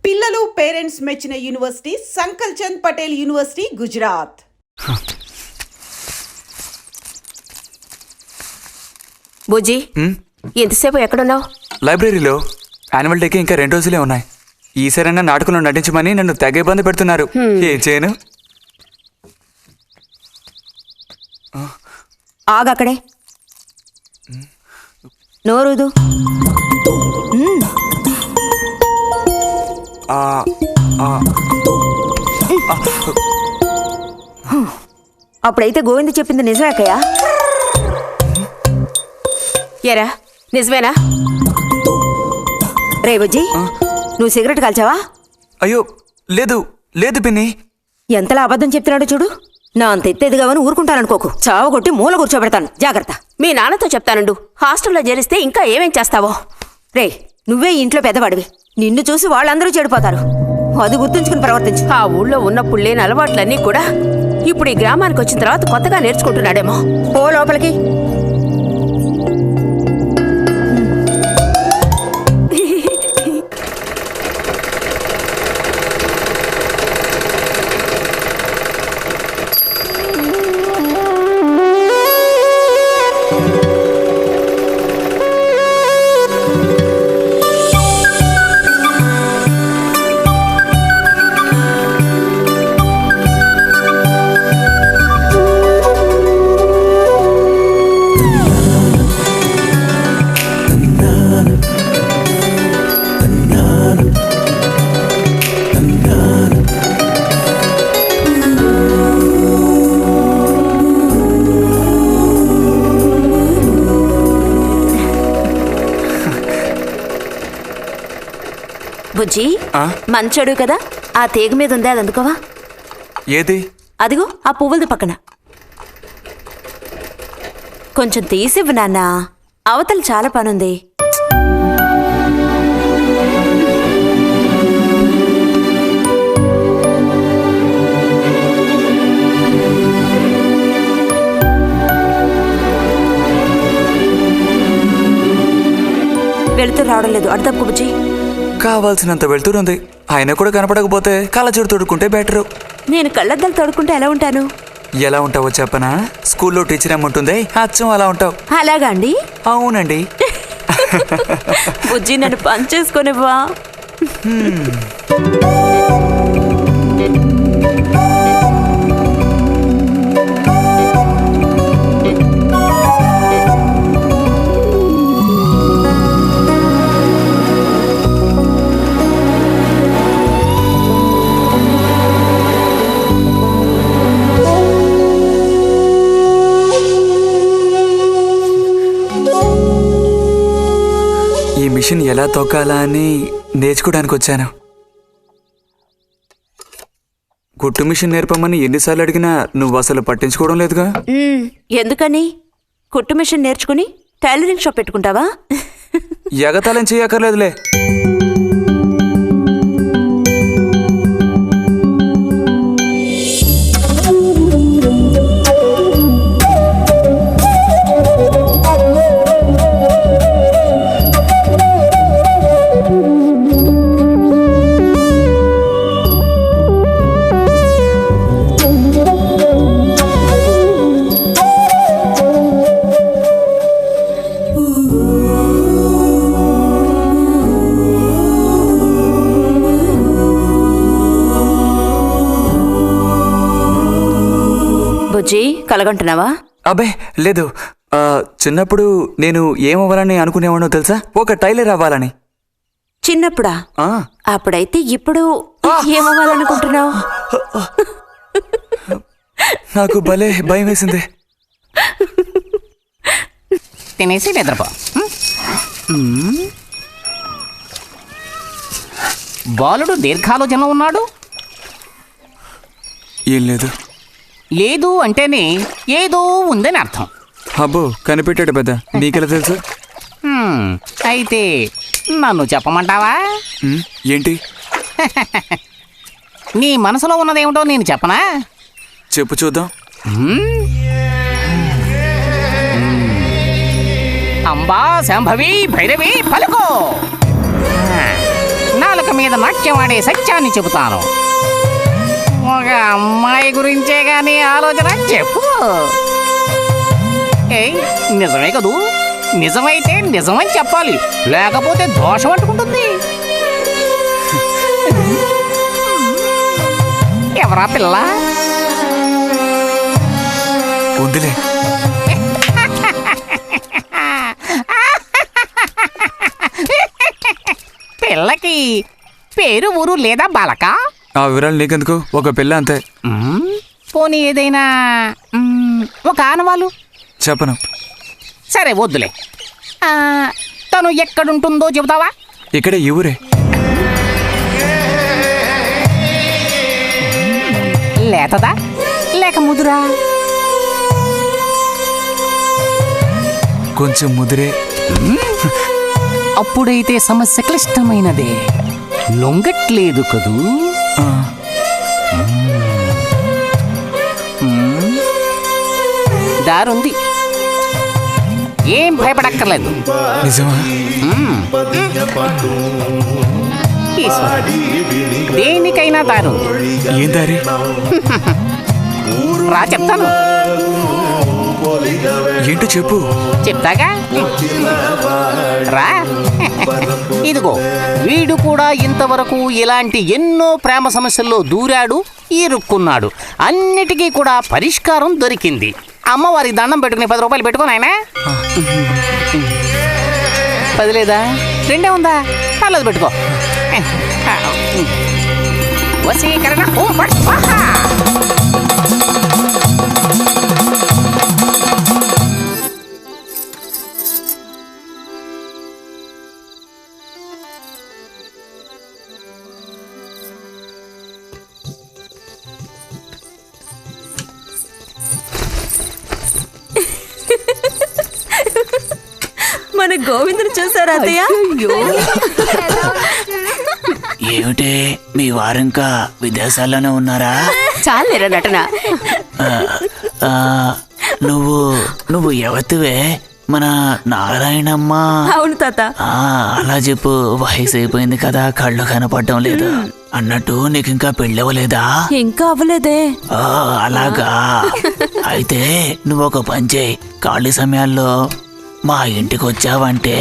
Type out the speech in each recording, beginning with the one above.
పిల్లలు పేరెంట్స్ మెచ్చిన university సంకల్ Chand Patel university, Gujarat. బుజ్జి, ఎంతసేపు ఎక్కడున్నావు? లైబ్రరీలో. యాన్యువల్ డేకి ఇంకా 2 రోజులే ఉన్నాయి. ఈసారైనా నాటకంలో నటించమని నన్ను తెగ ఇబ్బంది పెడుతున్నారు. ఏం చేయను? ఆగక్కడే, నోరుదు. అప్పుడైతే గోవింద చెప్పింది నిజమేకయ్యా? ఏరా, నిజమేనా? రే బుజ్జి, నువ్వు సిగరెట్ కాల్చావా? అయ్యో లేదు లేదు పిన్ని. ఎంతలా అబద్ధం చెప్తున్నాడు చూడు. నా అంత ఎత్తేదిగావని ఊరుకుంటాననుకోకు. చావగొట్టి మూల కూర్చోబెడతాను, జాగ్రత్త. మీ నాన్నతో చెప్తానుండు, హాస్టల్లో చేరిస్తే ఇంకా ఏమేం చేస్తావో. రే, నువ్వే ఇంట్లో పెద్దవాడివి, నిన్ను చూసి వాళ్ళందరూ చెడిపోతారు. అది గుర్తుంచుకుని ప్రవర్తించు. ఆ ఊళ్ళో ఉన్నప్పుడు లేని అలవాట్లన్నీ కూడా ఇప్పుడు ఈ గ్రామానికి వచ్చిన తర్వాత కొత్తగా నేర్చుకుంటున్నాడేమో. పో లోపలికి. బుజ్జి, మంచోడు కదా, ఆ తీగ మీద ఉందే, అది అందుకోవా? ఏది? అదిగో ఆ పువ్వులది పక్కన. కొంచెం తీసివ్వు నాన్న, అవతల చాలా పనుంది. వెళుతూ రావడం లేదు, అర్థం బుజ్జి. కావాల్సినంత వెళ్తురుంది, ఆయన కూడా కనపడకపోతే కళ్ళజోడు తొడుక్కుంటే బెటరు. నేను కళ్ళద్దాలు తొడుక్కుంటే ఎలా ఉంటాను? ఎలా ఉంటావో చెప్పనా? స్కూల్లో టీచర్ ఏమంటుంది, అచ్చం అలా ఉంటావు. అలాగా అండి? అవునండి. బుజ్జి, నన్ను పని చేసుకొనివ్వా? ఈ మిషన్ ఎలా తొక్కాలా అని నేర్చుకోవడానికి వచ్చాను. కుట్టు మిషన్ నేర్పమని ఎన్నిసార్లు అడిగినా నువ్వు అసలు పట్టించుకోవడం లేదుగా. ఎందుకని? కుట్టు మిషన్ నేర్చుకుని టైలరింగ్ షాప్ పెట్టుకుంటావా? ఎగతాళం చేయక్కర్లేదులే. బుజ్జి, కలగంటున్నావా? అబ్బే లేదు. చిన్నప్పుడు నేను ఏమవ్వాలని అనుకునేవాడో తెలుసా? ఒక టైలర్ అవ్వాలని. చిన్నప్పుడా? అప్పుడైతే ఇప్పుడు ఏమవ్వాలనుకుంటున్నావు? నాకు భలే భయం వేసింది. తినేసి నిద్రపో. బాలుడు దీర్ఘాలోచనలో ఉన్నాడు. ఏం లేదు. లేదు అంటేనే ఏదో ఉందని అర్థం. అబ్బో, కనిపెట్టాడు పెద్ద. నీకెలా తెలుసు? అయితే నన్ను చెప్పమంటావా? ఏంటి? నీ మనసులో ఉన్నదేమిటో నేను చెప్పనా? చెప్పు చూద్దాం. అంబా శాంభవి భైరవి పలుకో. నాలుక పలక మీద నాట్యం ఆడే సత్యాన్ని చెబుతాను. ఒక అమ్మాయి గురించే గాని ఆలోచన చెప్పు. ఏయ్, నిజమే కదూ? నిజమైతే నిజమని చెప్పాలి, లేకపోతే దోషం అంటుకుంటుంది. ఎవరా పిల్ల? వద్దులే. పిల్లకి పేరు ఊరు లేదా బాలక? ఆ వివరాలు నీకెందుకు? ఒక పిల్ల అంతే. పోనీ ఏదైనా ఒక ఆనవాలు? చెప్పను. సరే వద్దులే. తను ఎక్కడుంటుందో చెబుతావా? ఇక్కడే ఈ ఊరే. లేతదా లేక ముదురా? కొంచెం ముదిరే. అప్పుడైతే సమస్య క్లిష్టమైనదే. లొంగట్లేదు కదూ? ఆ, దారుంది, ఏం భయపడక్కర్లేదు. నిజమా? ఈశ్వరుడు, దేనికైనా దారు. ఏం దారి? రా చెప్తాను. ఏంటో చెప్పు. చెప్తాగా, రా. ఇదిగో, వీడు కూడా ఇంతవరకు ఇలాంటి ఎన్నో ప్రేమ సమస్యల్లో దూరాడు, ఇరుక్కున్నాడు. అన్నిటికీ కూడా పరిష్కారం దొరికింది. అమ్మవారికి దండం పెట్టుకుని 10 రూపాయలు పెట్టుకోను ఆయన. 10 లేదా? 2 ఉందా? పర్లేదు, పెట్టుకో. వశీకరణ ఓం ఫట్ స్వాహా. మన గోవిందుని చూసారా అత్తయ్య? ఏమిటే మీ వారింకా విదేశాల్లోనే ఉన్నారా? చాలేరా నటన. ఆ, నువ్వు ఎవతివే? మన నారాయణమ్మ? అవును తాత. అలా చెప్పు. వయసు అయిపోయింది కదా, కళ్ళు కనపడడం లేదు. అన్నట్టు నీకు ఇంకా పెళ్ళవలేదా? ఇంకా అవ్వలేదే. అలాగా. అయితే నువ్వు ఒక పని చేయి. ఖాళీ సమయాల్లో మా ఇంటికి వచ్చావంటే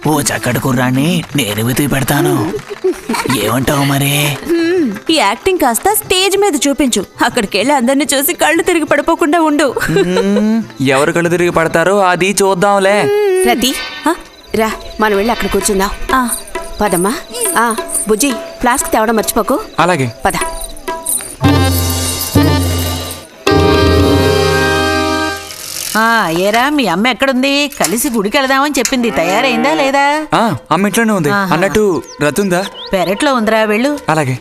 ఓ చక్కటి కుర్రాన్ని నేను వెతికి పెడతాను. ఏమంటావు మరి? ఈ యాక్టింగ్ కాస్త స్టేజ్ మీద చూపించు. అక్కడికి వెళ్ళి అందరిని చూసి కళ్ళు తిరిగి పడిపోకుండా ఉండు. ఎవరు కళ్ళు తిరిగి పడతారో అది చూద్దాంలే. రతి, రా, మనం వెళ్ళి అక్కడ కూర్చుందాం. పదమ్మా. బుజ్జి, ఫ్లాస్క్ తేవడం మర్చిపోకు. అలాగే. పద. ఏరా, మీ అమ్మ ఎక్కడుంది? కలిసి గుడికి వెళదామని చెప్పింది. తయారైందా లేదా? అమ్మ ఇంట్లోనే ఉంది. అన్నట్టు రతుందా? పెరట్లో ఉందిరా, వెళ్ళు. అలాగే.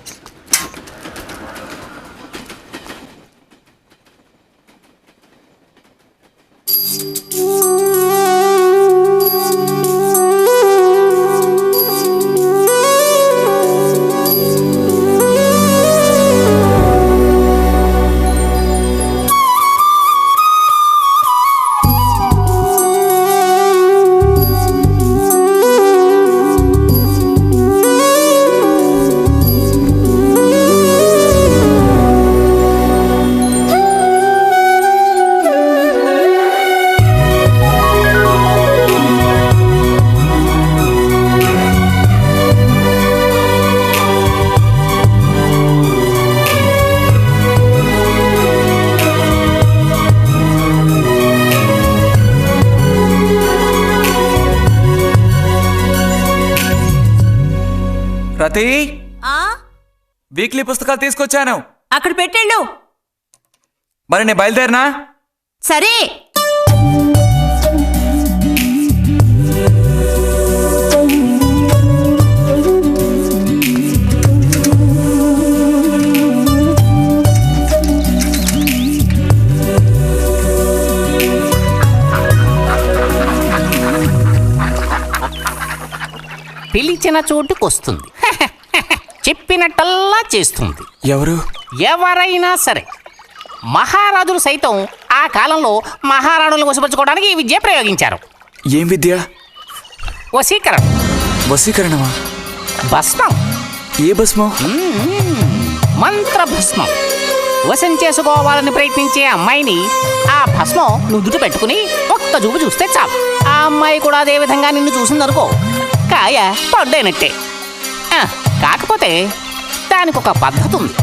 రతి, వీక్లీ పుస్తకాలు తీసుకొచ్చాను. అక్కడ పెట్టేళ్ళు. మరి నేను బయలుదేరినా? సరే. పిలిచిన చోటుకొస్తుంది. చెప్పినట్టల్లా చేస్తుంది. ఎవరు? ఎవరైనా సరే. మహారాజులు సైతం ఆ కాలంలో మహారాణులను వశపరచుకోవడానికి ఈ విద్య ప్రయోగించారు. ఏం విద్య? వశీకరణ. వశీకరణమా? భస్మం. ఏ భస్మం? మంత్రభస్మం. వశం చేసుకోవాలని ప్రయత్నించే అమ్మాయిని ఆ భస్మం నుదుట పెట్టుకుని ఒక్క చూపు చూస్తే చాలు. ఆ అమ్మాయి కూడా అదే విధంగా నిన్ను చూసిందనుకో, కాయ పడ్డైనట్టే. కాకపోతే దానికి ఒక పద్ధతి ఉంది.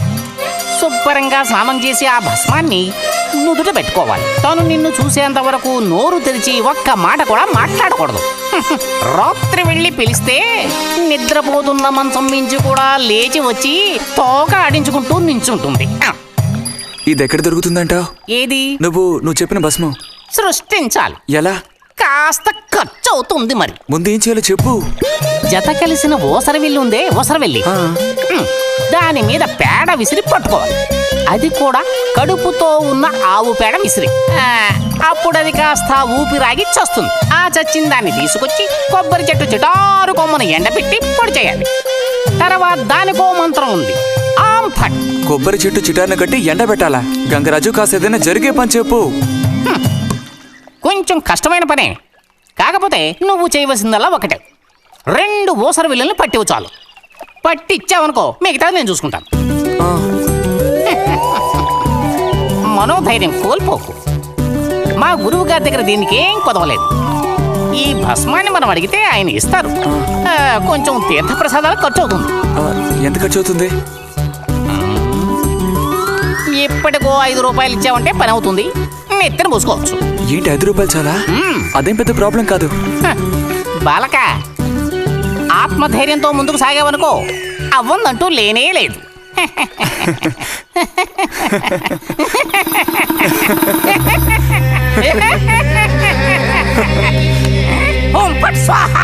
శుభ్రంగా స్నానం చేసి ఆ భస్మాన్ని నుదుట పెట్టుకోవాలి. తను నిన్ను చూసేంత వరకు నోరు తెరిచి ఒక్క మాట కూడా మాట్లాడకూడదు. రాత్రి వెళ్ళి పిలిస్తే నిద్రపోతున్న మంచం మించి కూడా లేచి వచ్చి తోక ఆడించుకుంటూ నించుంటుంది. ఇది ఎక్కడ దొరుకుతుందంటావు? ఏది? నువ్వు చెప్పిన భస్మం సృష్టించాలి. ఎలా? కాస్త ఖర్చు అవుతుంది మరి. ముందు ఏం చేయాలో చెప్పు. జత కలిసిన ఓసరవెల్లి ఉందే, ఓసరవెల్లి, దాని మీద పేడ విసిరి పట్టుకోవాలి. అది కూడా కడుపుతో ఉన్న ఆవు పేడ విసిరి. అప్పుడు అది కాస్త ఊపిరాగి చస్తుంది. ఆ చచ్చిన దాన్ని తీసుకొచ్చి కొబ్బరి చెట్టు చిటారు కొమ్మను ఎండబెట్టి పొడి చేయాలి. తర్వాత దానికో మంత్రం ఉంది, ఆంఫట్. కొబ్బరి చెట్టు చిటార్ను కట్టి ఎండబెట్టాలా? గంగరాజు కాసేదైనా జరిగే పని చెప్పు. కొంచెం కష్టమైన పనే, కాకపోతే నువ్వు చేయవలసిందల్లా ఒకటే. 2 ఊసర విల్లుల్ని పట్టివు చాలు. పట్టి ఇచ్చావనుకో, మిగతాది నేను చూసుకుంటాను. మనోధైర్యం కోల్పోకు. మా గురువు గారి దగ్గర దీనికి ఏం కొదవలేదు. ఈ భస్మాన్ని మనం అడిగితే ఆయన ఇస్తారు. కొంచెం తీర్థప్రసాదాలు ఖర్చు అవుతుంది. ఎంత ఖర్చు అవుతుంది? ఎప్పటికో 5 రూపాయలు ఇచ్చావంటే పని అవుతుంది. నెత్తిన పోసుకోవచ్చు. ఏంటి 5 రూపాయలు చాలా? అదేం పెద్ద ప్రాబ్లం కాదు. బాలక, ఆత్మధైర్యంతో ముందుకు సాగావనుకో, అవ్వందంటూ లేనే లేదు. ఓం ఫట్ స్వాహ.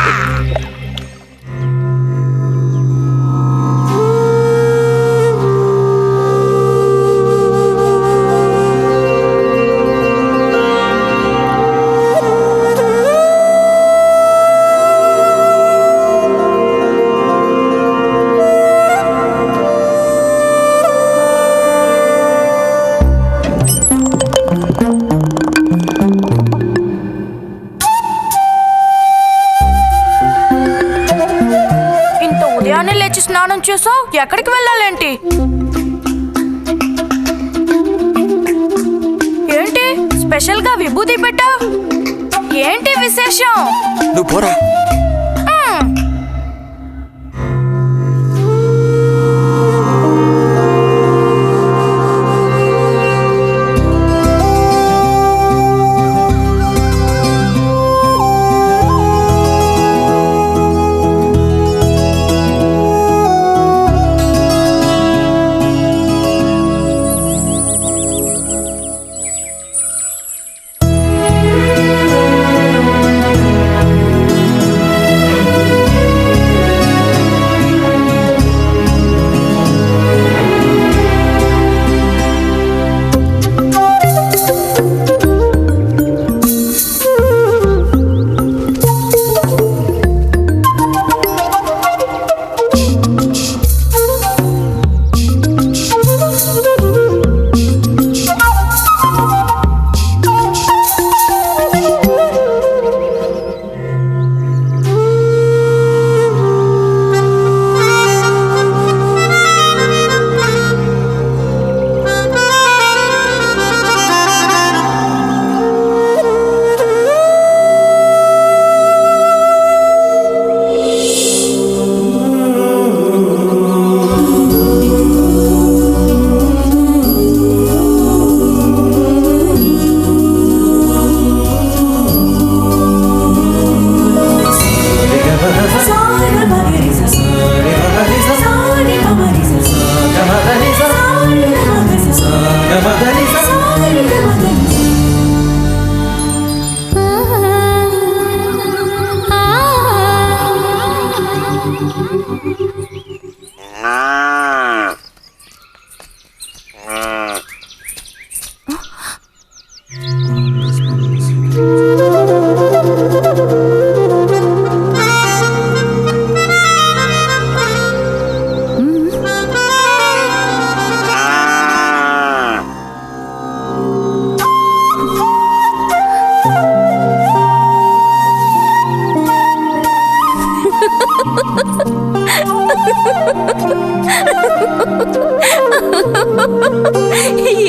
స్నానం చేసావు, ఎక్కడికి వెళ్ళాలేంటి? ఏంటి స్పెషల్ గా విభూతి పెట్టావు? ఏంటి విశేషం? నువ్వు పోరా.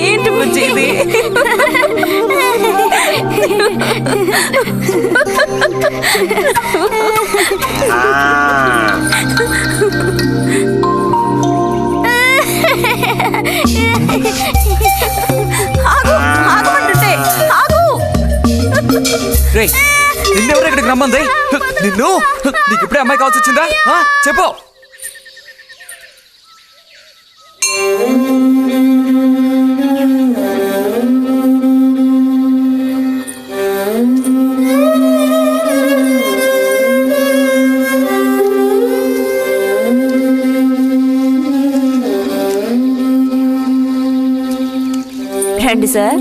ఏంటి బుజ్జి ఇది? ఆగమంటుంటే ఆగు. రేయ్ నిన్నెవరు ఇక్కడికి రమ్మంది? నిన్ను నీకు ఇప్పుడే అమ్మాయి కావాల్సి వచ్చిందా? చెప్పు. రండి సార్.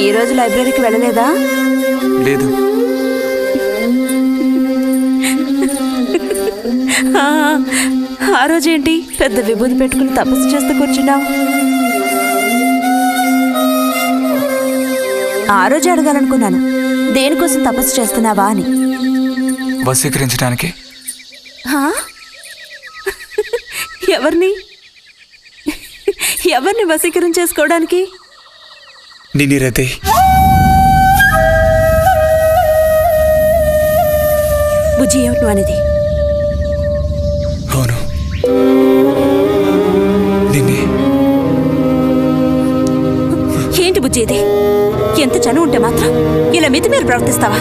ఈరోజు లైబ్రరీకి వెళ్ళలేదా? లేదు. ఆ రోజేంటి పెద్ద విభూతి పెట్టుకుని తపస్సు చేస్తూ కూర్చున్నావు? ఆ రోజు అడగాలనుకున్నాను, దేనికోసం తపస్సు చేస్తున్నావా అని. వశీకరించడానికి. ఎవరిని ఎవరిని వశీకరణ చేసుకోవడానికి? నిన్ని రతి. బుజ్జి ఏమిటి అనేది? అవును నిన్నే. ఏంటి బుజ్జి ఇది? ఎంత చనువు ఉంటే మాత్రం ఇలా మితిమీరి ప్రవర్తిస్తావా?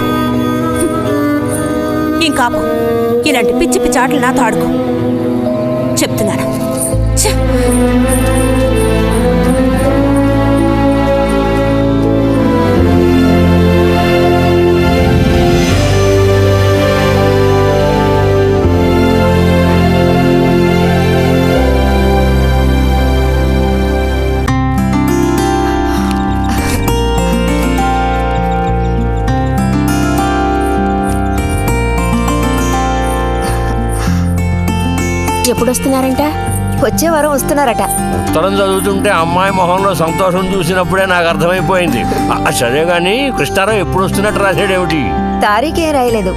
ఇంకాపు ఇలాంటి పిచ్చి పిచ్చి ఆటలు నాతో ఆడుకో చెప్తున్నాను. ఛే! ఎప్పుడు వస్తున్నారంట? వచ్చే వారం వస్తున్నారట. ఉత్తరం చదువుతుంటే అమ్మాయి మొహంలో సంతోషం చూసినప్పుడే నాకు అర్థమైపోయింది. సరే గాని కృష్ణారావు ఎప్పుడు వస్తున్నట్టు రాసాడేమిటి? తారీఖే రాయలేదు.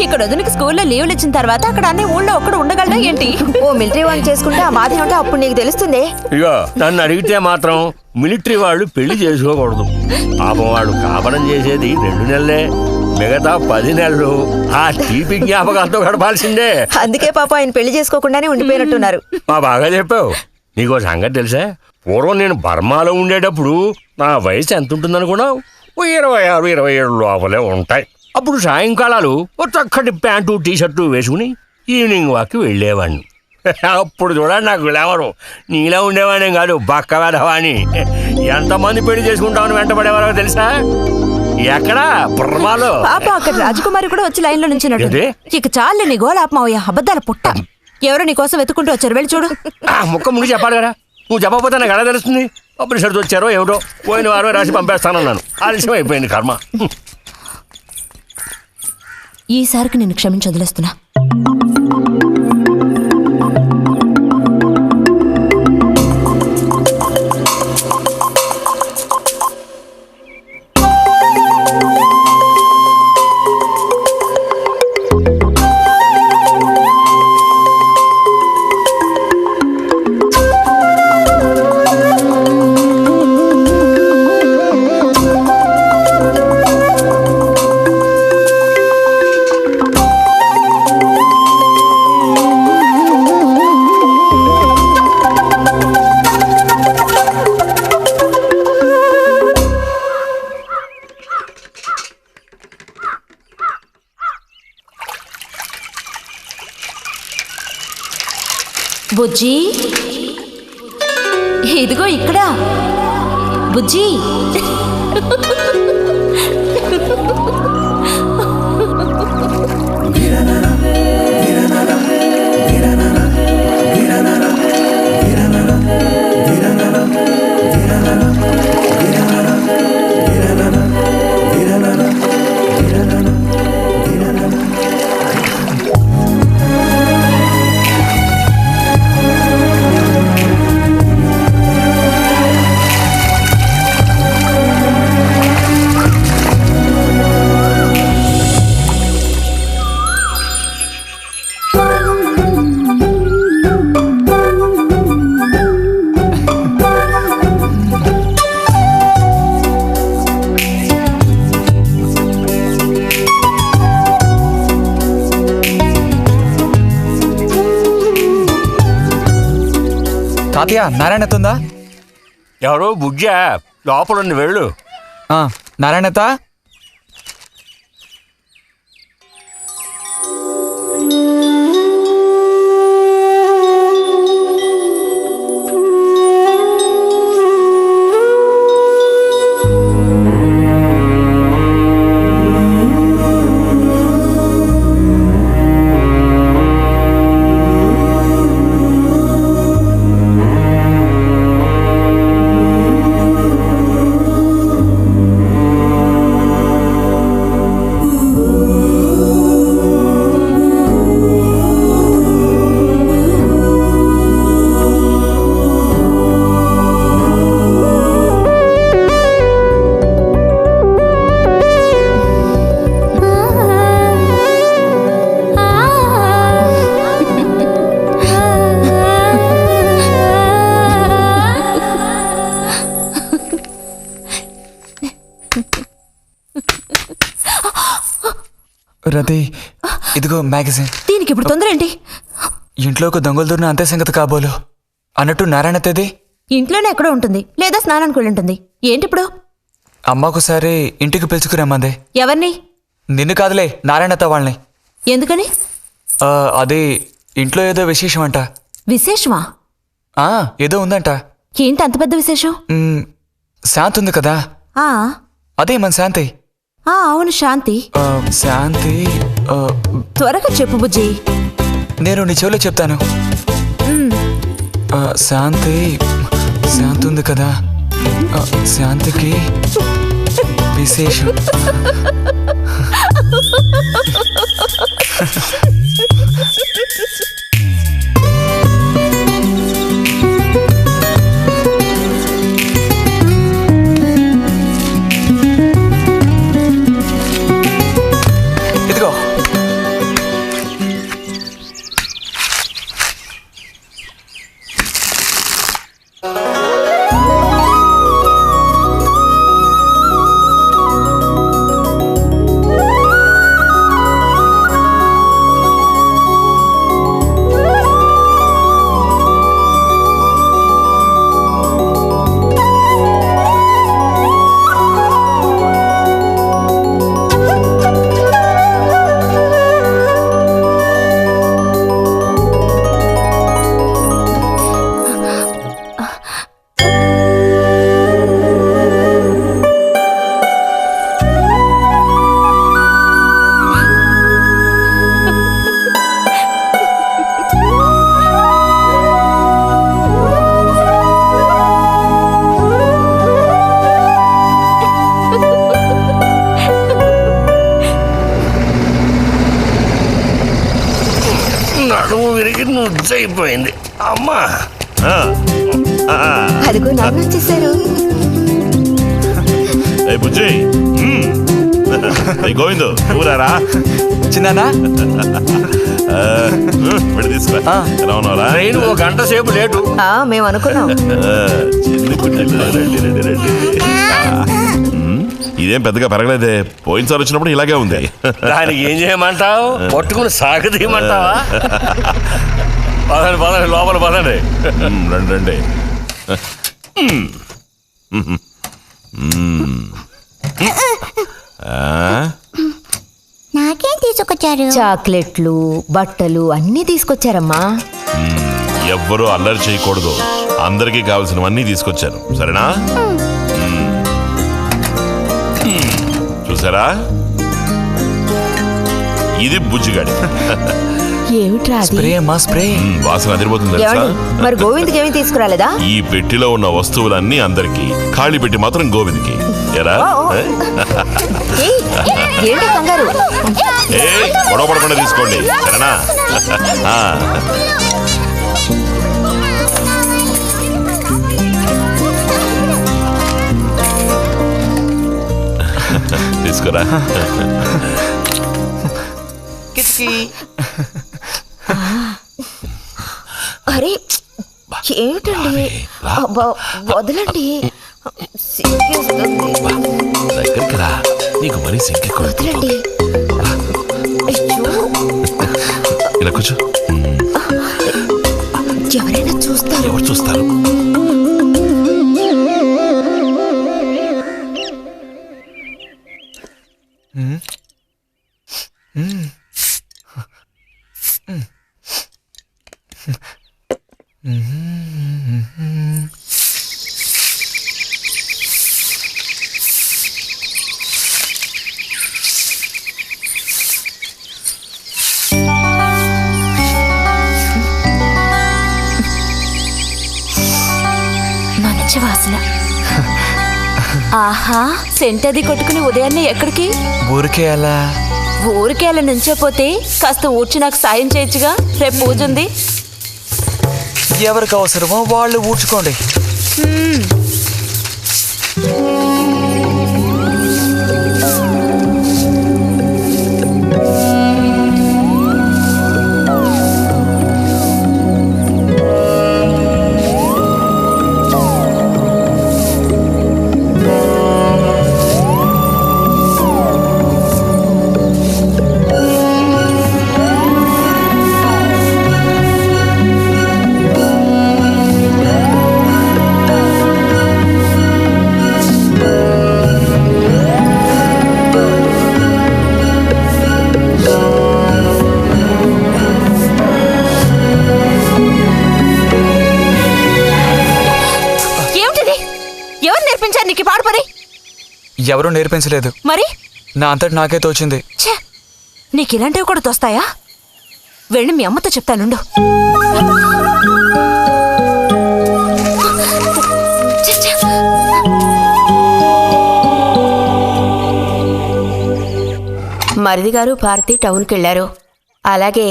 ఇక్కడ వదినకి స్కూల్లో లీవ్లు ఇచ్చిన తర్వాత అక్కడ అన్ని ఊళ్ళో ఒక్కడు ఉండగలడా ఏంటి? ఓ మిలిటరీ వాళ్ళు చేసుకుంటే ఆ బాధ ఏమిటో అప్పుడు నీకు తెలుస్తుంది. ఇగో నన్ను అడిగితే మాత్రం మిలిటరీ వాళ్ళు పెళ్లి చేసుకోకూడదు. పాపం వాడు కాపడం చేసేది 2 నెలలే, మిగతా 10 నెలలు ఆ తీపి జ్ఞాపకాలతో గడపాల్సిందే. అందుకే పాప ఆయన పెళ్లి చేసుకోకుండానే ఉండిపోయినట్టున్నారు. బాగా చెప్పావు. నీకో సంగతి తెలుసా? పూర్వం నేను బర్మాలో ఉండేటప్పుడు నా వయసు ఎంత ఉంటుందనుకున్నావు? 26-27 లోపలే ఉంటాయి. అప్పుడు సాయంకాలాలు ఒక చక్కటి ప్యాంటు టీషర్టు వేసుకుని ఈవినింగ్ వాక్కి వెళ్ళేవాడిని. అప్పుడు చూడండి నాకు గ్లామరు. నీలా ఉండేవాడిని కాదు, బక్క వేధవాణి. ఎంతమంది పెళ్లి చేసుకుంటామని వెంటబడేవారో తెలుసా? ఎక్కడా? బర్మాలో. పాప అక్కడ రాజకుమారి కూడా వచ్చి లైన్ లో నుంచినట్టు. ఏంటి? ఇక చాలే నీ గోలాపమావయ్య, అబద్ధాల పుట్ట. ఎవరో నీ కోసం వెతుకుంటూ వచ్చారు, వెళ్ళి చూడు. ముక్క ముందు చెప్పాలి కదా. నువ్వు చెప్పకపోతే నాకు ఎలా తెలుస్తుంది? పబ్లిషర్స్ వచ్చారో ఏమిటో, పోయిన వారమే రాసి పంపేస్తానన్నాను. ఆలస్యం అయిపోయింది కర్మ. ఈసారికి నేను క్షమించి వదిలేస్తున్నా. బుజ్జి, ఇదిగో ఇక్కడ. బుజ్జి, తాతయ్య నారాయణత ఉందా? ఎవరు బుజ్జా? లోపల ఉంది, వెళ్ళు. నారాయణత. రతి, ఇదిగో మ్యాగజైన్. దీనికి ఇప్పుడు తొందర ఏంటి? ఇంట్లో ఒక దొంగలు దూరిన అంతే సంగతి కాబోలు. అన్నట్టు నారాయణతది ఇంట్లోనే ఎక్కడో ఉంటుంది, లేదా స్నానానికి వెళ్ళి ఉంటుంది. ఏంటి ఇప్పుడు? అమ్మకోసారి ఇంటికి పిలుచుకురమ్మంది. ఎవరిని? నిన్ను కాదులే, నారాయణత వాళ్ళని. ఎందుకని? అది ఇంట్లో ఏదో విశేషం అంట. విశేషమా? ఏదో ఉందంట. ఏంటి అంత పెద్ద విశేషం? శాంతి ఉంది కదా, అదే మన శాంతి. అవును, శాంతి. శాంతి త్వరగా చెప్పు బుజ్జి. నేను నీ చెవిలో చెప్తాను. శాంతి ఉంది కదా, శాంతికి విశేషం. ఇదిగో. నడుము విరిగి నుజ్జైపోయింది. అమ్మా, అదిగో నాన్న వచ్చేసారు. బుజ్జి, గోవిందు ఊరారా? చిన్నానా తీసుకురా. ఎలా ఉన్నారా? ట్రైన్ 1 గంట సేపు లేటు. మేము అనుకున్నాం. చిన్ని కుట్టెలు, రండి రండి రండి. ఇదేం పెద్దగా పెరగలేదే, పోయినసారి వచ్చినప్పుడు ఇలాగే ఉంది. దానికి ఏం చేయమంటావు? పట్టుకుని సాగదీయమంటావా? పదండి పదండి, లోపల పదండి. రండి రండి. నాకేం తీసుకొచ్చారు? చాక్లెట్లు, బట్టలు అన్నీ తీసుకొచ్చారమ్మా. ఎవ్వరూ అల్లరి చేయకూడదు, అందరికీ కావాల్సినవన్నీ తీసుకొచ్చాను, సరేనా? చూసారా, ఇది బుజ్జిగాడి. ఏమిట్రా అది? స్ప్రే అమ్మా, స్ప్రే. వాసన అదిరిపోతుంది తెలుసా? మరి గోవింద్కి ఏమీ తీసుకురాలేదా? ఈ పెట్టిలో ఉన్న వస్తువులన్నీ అందరికి, ఖాళీ పెట్టి మాత్రం గోవింద్కి. ఎరా ఏంటి కంగారు? గొడవ పడకుండా తీసుకోండి, సరేనా? తీసుకురా. అరే ఏమిటండి, వదలండి. దగ్గరికి రా, నీకు మరీ సింకెక్కు. వదలండి. ఇలా కూర్చో. ఎవరైనా చూస్తారు. ఎవరు చూస్తారు? మంచి వాసన. ఆహా, సెంట్ అది కొట్టుకుని ఉదయాన్నే ఎక్కడికి? ఊరికే అలా. ఊరికే అలా నుంచోపోతే కాస్త ఊడ్చి నాకు సాయం చేయొచ్చుగా, రేపు పూజ ఉంది. ఎవరికి అవసరమో వాళ్ళు ఊడ్చుకోండి. నీకు పాడు పని ఎవరూ నేర్పించలేదు. మరి నా అంతటి నాకే తోచింది. నీకు ఇలాంటివి కూడా తోస్తాయా? వెళ్ళి మీ అమ్మతో చెప్తానుండు. మరిది గారు భారతి టౌన్కి వెళ్లారు. అలాగే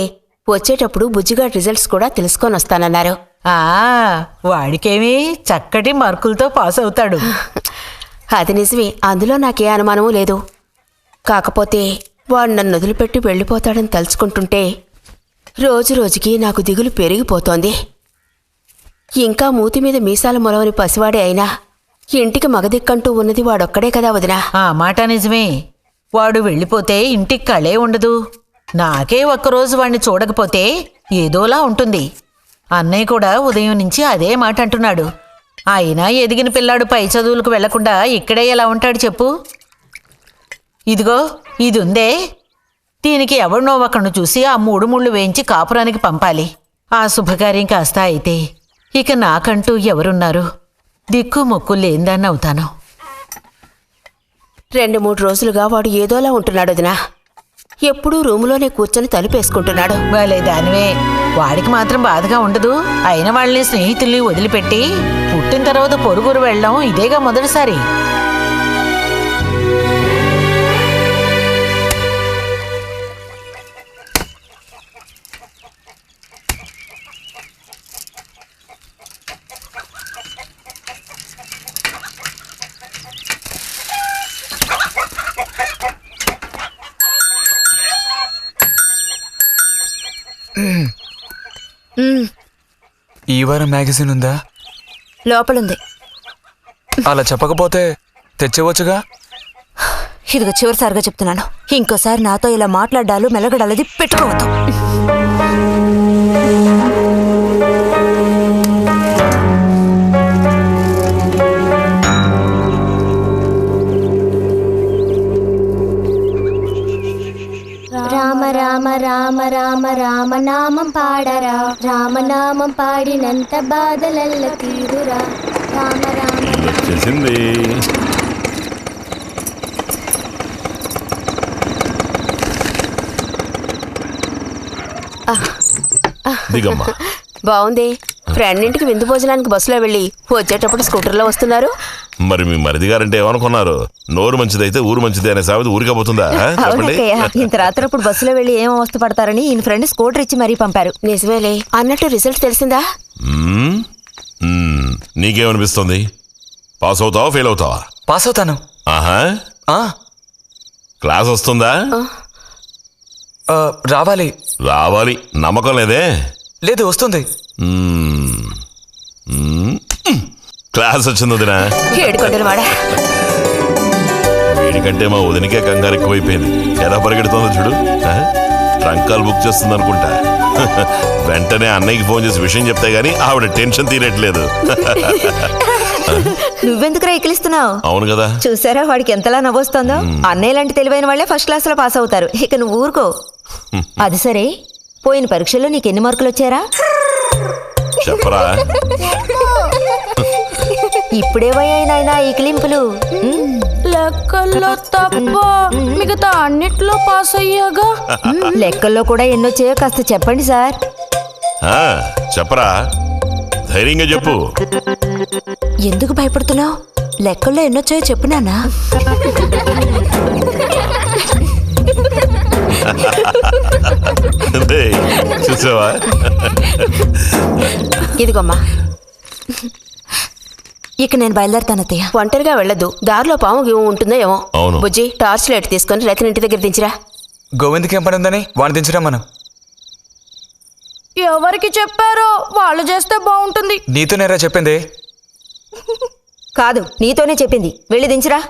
వచ్చేటప్పుడు బుజ్జిగాడి రిజల్ట్స్ కూడా తెలుసుకొని వస్తానన్నారు. వాడికేమి చక్కటి మార్కులతో పాస్ అవుతాడు. అది నిజమే, అందులో నాకే అనుమానమూ లేదు. కాకపోతే వాడు నన్ను వదిలిపెట్టి వెళ్ళిపోతాడని తలుచుకుంటుంటే రోజు రోజుకి నాకు దిగులు పెరిగిపోతోంది. ఇంకా మూతి మీద మీసాల మొలవని పసివాడే అయినా ఇంటికి మగదిక్కంటూ ఉన్నది వాడొక్కడే కదా వదినా. ఆ మాట నిజమే. వాడు వెళ్ళిపోతే ఇంటికి కళే ఉండదు. నాకే ఒక్కరోజు వాణ్ణి చూడకపోతే ఏదోలా ఉంటుంది. అన్నయ్య కూడా ఉదయం నుంచి అదే మాట అంటున్నాడు. అయినా ఎదిగిన పిల్లాడు పై చదువులకు వెళ్లకుండా ఇక్కడే ఎలా ఉంటాడు చెప్పు? ఇదిగో ఇది ఉందే, దీనికి ఎవరినో ఒకరిని చూసి ఆ 3 ముళ్ళు వేయించి కాపురానికి పంపాలి. ఆ శుభకార్యం కాస్త అయితే ఇక నాకంటూ ఎవరున్నారు? దిక్కు మొక్కు లేందాన్ని అవుతాను. 2-3 రోజులుగా వాడు ఏదోలా ఉంటున్నాడు వదినా. ఎప్పుడూ రూములోనే కూర్చొని తలుపేసుకుంటున్నాడు. వాళ్ళే దానివే, వాడికి మాత్రం బాధగా ఉండదు. అయిన వాళ్ళని స్నేహితుల్ని వదిలిపెట్టి పుట్టిన తర్వాత పొరుగురు వెళ్ళడం ఇదేగా మొదటిసారి. ఈ వారం మ్యాగజైన్ ఉందా? లోపలుంది. అలా చెప్పకపోతే తెచ్చేవచ్చుగా. ఇదిగో చివరిసారిగా చెప్తున్నాను, ఇంకోసారి నాతో ఇలా మాట్లాడాలు మెలగడాలది పెట్టుకోవద్దు. రామ రామ రామ రామ రామనామం పాడరా, రామనామం పాడినంత బాధలల్ల తీరురా. రామ రామ వచ్చేసింది. దిగమ్మా. బాగుంది. ఫ్రెండ్ ఇంటికి విందు భోజనానికి బస్సులో వెళ్ళి వచ్చేటప్పుడు స్కూటర్లో వస్తున్నారు. మరి మీ మరిది గారంటే ఏమనుకున్నారు? నోరు మంచిదైతే ఊరు మంచిది అనే సామెత ఊరికపోతుందా? చెప్పండి. ఇంత రాత్రప్పుడు బస్సులో వెళ్ళి ఏం అవస్థ పడతారని ఈయన ఫ్రెండ్ స్కూటర్ ఇచ్చి మరీ పంపారు. నిజమేలే. అన్నట్టు రిజల్ట్ తెలిసిందా? నీకేమనిపిస్తుంది? పాస్ అవుతావా ఫెయిల్ అవుతావా? పాస్ అవుతాను. ఆహా, క్లాస్ వస్తుందా? రావాలి. రావాలి. నమ్మకం లేదే? లేదు, వస్తుంది. క్లాస్ వచ్చింది వదినా. వీడికంటే మా వదినకే కంగారు ఎక్కువైపోయింది. ఎలా పరిగెడుతుందో చూడు. ట్రంకాలు బుక్ చేస్తుంది అనుకుంటా. వెంటనే అన్నయ్యకి ఫోన్ చేసి విషయం చెప్తే గానీ ఆవిడ టెన్షన్ తీరట్లేదు. నువ్వెందుకురా ఎక్కిలిస్తున్నావు? అవును కదా. చూసారా వాడికి ఎంతలా నవ్వొస్తుందో. అన్నయ్య లాంటి తెలివైన వాళ్ళే ఫస్ట్ క్లాస్ లో పాస్ అవుతారు. ఇక నువ్వు ఊరుకో. అది సరే, పోయిన పరీక్షల్లో నీకు ఎన్ని మార్కులు వచ్చారా? చెప్పరా. ఇప్పుడేవయ్యాయినా ఈ కిలింపులు? లెక్కల్లో తప్ప మిగతా అన్నిట్లో పాస్ అయ్యాగా. లెక్కల్లో కూడా ఎన్నొచ్చాయో కాస్త చెప్పండి సార్. చెప్పరా, ధైర్యంగా చెప్పు. ఎందుకు భయపడుతున్నావు? లెక్కల్లో ఎన్నొచ్చాయో చెప్పు నాన్నా. చూసావా? ఇదిగోమ్మా. ఇక నేను బయలుదేరుతాను అత్తయ్య. ఒంటరిగా వెళ్ళదు, దారిలో పాము గీము ఉంటుందో ఏమో. అవును. బుజ్జి, టార్చ్ లైట్ తీసుకొని రైతుని ఇంటి దగ్గర దించిరా. గోవింద్కి ఏం పని ఉందని వాడిని దించరా మనం. ఎవరికి చెప్పారో వాళ్ళు చేస్తే బాగుంటుంది. నీతోనేరా చెప్పింది. కాదు, నీతోనే చెప్పింది. వెళ్ళి దించరా.